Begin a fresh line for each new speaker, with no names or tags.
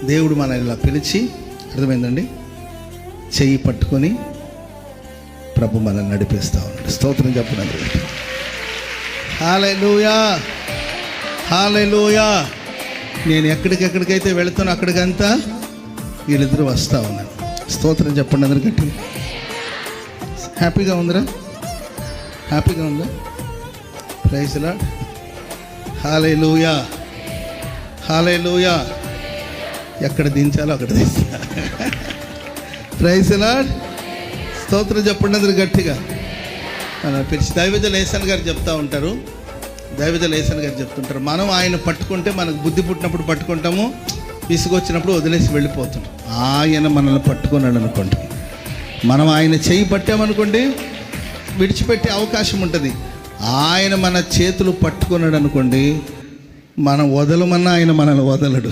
దేవుడు మనల్ని ఇలా పిలిచి, అర్థమైందండి, చెయ్యి పట్టుకొని ప్రభు మనల్ని నడిపిస్తూ ఉన్నాడు. స్తోత్రం చెప్పండి. హల్లెలూయా, హల్లెలూయా. నేను ఎక్కడికైతే వెళుతానో అక్కడికంతా వీళ్ళిద్దరూ వస్తూ ఉన్నాను. స్తోత్రం చెప్పండి అందరు గట్టి. హ్యాపీగా ఉందిరా? హ్యాపీగా ఉందా? Praise lord. Hallelujah, hallelujah. ఎక్కడ దించాలో అక్కడ దించా. Praise lord. స్తోత్రం చెప్పండి అందరు గట్టిగా. పిలిచి దైవజనులు ఏసన్ గారు చెప్తూ ఉంటారు, మనం ఆయన పట్టుకుంటే మనకు బుద్ధి పుట్టినప్పుడు పట్టుకుంటాము, విసుగొచ్చినప్పుడు వదిలేసి వెళ్ళిపోతాం. ఆయన మనల్ని పట్టుకున్నాడు అనుకోండి, మనం ఆయన చేయి పట్టామనుకోండి విడిచిపెట్టే అవకాశం ఉంటుంది. ఆయన మన చేతులు పట్టుకున్నాడు అనుకోండి, మనం వదలమన్నా ఆయన మనల్ని వదలడు.